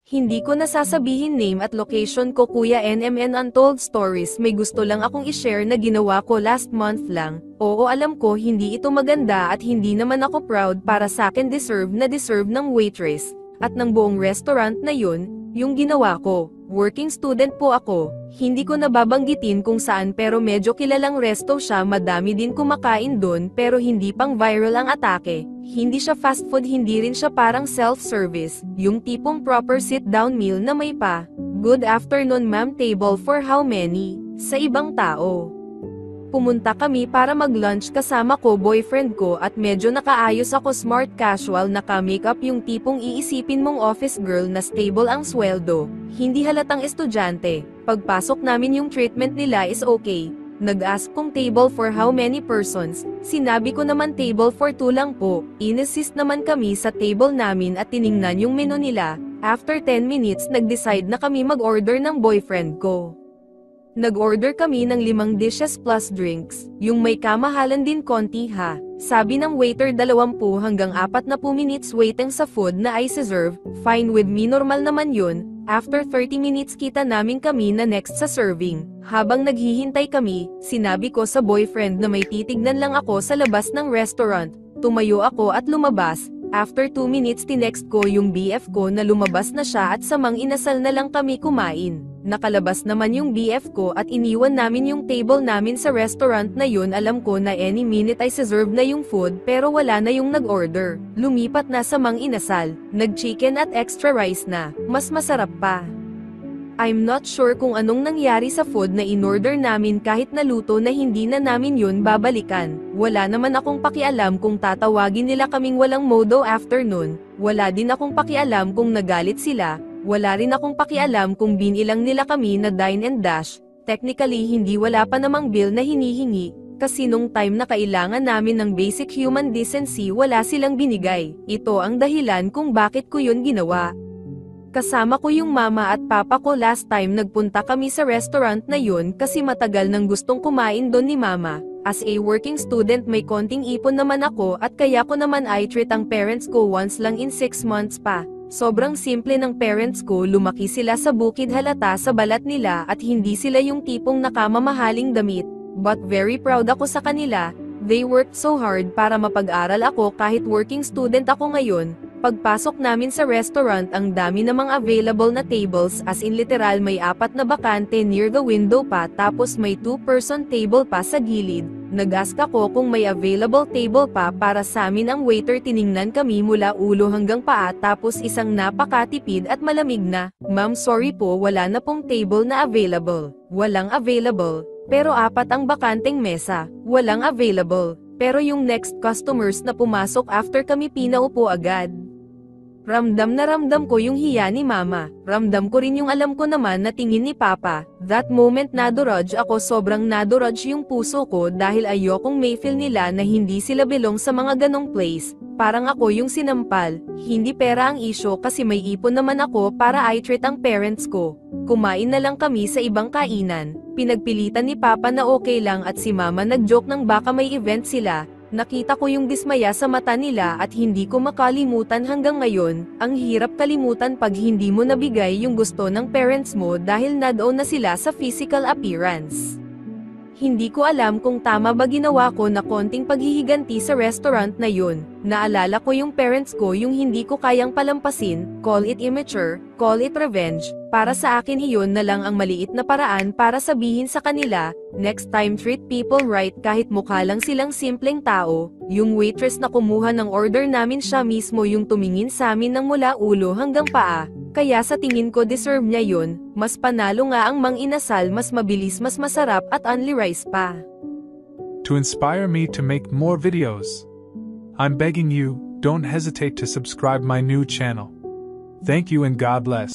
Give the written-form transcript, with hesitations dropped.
Hindi ko nasasabihin name at location ko Kuya NMN Untold Stories, may gusto lang akong i-share na ginawa ko last month lang. Oo, alam ko hindi ito maganda at hindi naman ako proud, para sa akin deserve ng waitress at ng buong restaurant na yun, yung ginawa ko. Working student po ako, hindi ko nababanggitin kung saan pero medyo kilalang resto siya, madami din kumakain doon pero hindi pang viral ang atake. Hindi siya fast food, hindi rin siya parang self-service, yung tipong proper sit-down meal na may pa, "Good afternoon ma'am, table for how many?" sa ibang tao. Pumunta kami para mag-lunch kasama ko boyfriend ko at medyo nakaayos ako, smart casual, naka-makeup, yung tipong iisipin mong office girl na stable ang sweldo, hindi halatang estudyante. Pagpasok namin yung treatment nila is okay. Nag-ask kong table for how many persons, sinabi ko naman table for 2 lang po. Inassist naman kami sa table namin at tiningnan yung menu nila. After 10 minutes nag-decide na kami mag-order ng boyfriend ko. Nag-order kami ng 5 dishes plus drinks, yung may kamahalan din konti ha. Sabi ng waiter 20 hanggang 40 minutes waiting sa food na I serve, fine with me, normal naman yun. After 30 minutes kita namin kami na next sa serving. Habang naghihintay kami, sinabi ko sa boyfriend na may titignan lang ako sa labas ng restaurant. Tumayo ako at lumabas. After 2 minutes tinext ko yung BF ko na lumabas na siya at samang inasal na lang kami kumain. Nakalabas naman yung BF ko at iniwan namin yung table namin sa restaurant na yun. Alam ko na any minute ay serve na yung food pero wala na yung nag-order. Lumipat na sa mang inasal, nag-chicken at extra rice na, mas masarap pa. I'm not sure kung anong nangyari sa food na in-order namin, kahit naluto na hindi na namin yun babalikan. Wala naman akong pakialam kung tatawagin nila kaming walang modo afternoon. Wala din akong pakialam kung nagalit sila. Wala rin akong pakialam kung binilang nila kami na dine and dash. Technically hindi, wala pa namang bill na hinihingi, kasi nung time na kailangan namin ng basic human decency wala silang binigay. Ito ang dahilan kung bakit ko yun ginawa. Kasama ko yung mama at papa ko last time nagpunta kami sa restaurant na yun kasi matagal nang gustong kumain doon ni mama. As a working student may konting ipon naman ako at kaya ko naman i-treat ang parents ko once lang in 6 months pa. Sobrang simple ng parents ko, lumaki sila sa bukid, halata sa balat nila at hindi sila yung tipong nakamamahaling damit. But very proud ako sa kanila, they worked so hard para mapag-aral ako kahit working student ako ngayon. Pagpasok namin sa restaurant ang dami namang available na tables, as in literal may 4 na bakante near the window pa, tapos may 2-person table pa sa gilid. Nag-ask ako kung may available table pa para sa amin, ang waiter tiningnan kami mula ulo hanggang paa tapos isang napakatipid at malamig na, "Ma'am sorry po, wala na pong table na available." Walang available, pero 4 ang bakanteng mesa, walang available. Pero yung next customers na pumasok after kami pinaupo agad. Ramdam na ramdam ko yung hiya ni mama, ramdam ko rin yung alam ko naman na tingin ni papa. That moment nadurog ako, sobrang nadurog yung puso ko dahil ayokong may feel nila na hindi sila belong sa mga ganong place. Parang ako yung sinampal. Hindi pera ang issue kasi may ipon naman ako para i-treat ang parents ko. Kumain na lang kami sa ibang kainan. Pinagpilitan ni papa na okay lang at si mama nag-joke ng baka may event sila. Nakita ko yung dismaya sa mata nila at hindi ko makalimutan hanggang ngayon. Ang hirap kalimutan pag hindi mo nabigay yung gusto ng parents mo dahil na-down na sila sa physical appearance. Hindi ko alam kung tama ba ginawa ko na konting paghihiganti sa restaurant na yun. Naalala ko yung parents ko, yung hindi ko kayang palampasin, call it immature, call it revenge. Para sa akin iyon na lang ang maliit na paraan para sabihin sa kanila, next time treat people right kahit mukha lang silang simpleng tao. Yung waitress na kumuha ng order namin, siya mismo yung tumingin sa amin ng mula ulo hanggang paa. Kaya sa tingin ko deserve niya yun. Mas panalo nga ang mang inasal, mas mabilis, mas masarap at only rice pa. To inspire me to make more videos, I'm begging you, don't hesitate to subscribe my new channel. Thank you and God bless.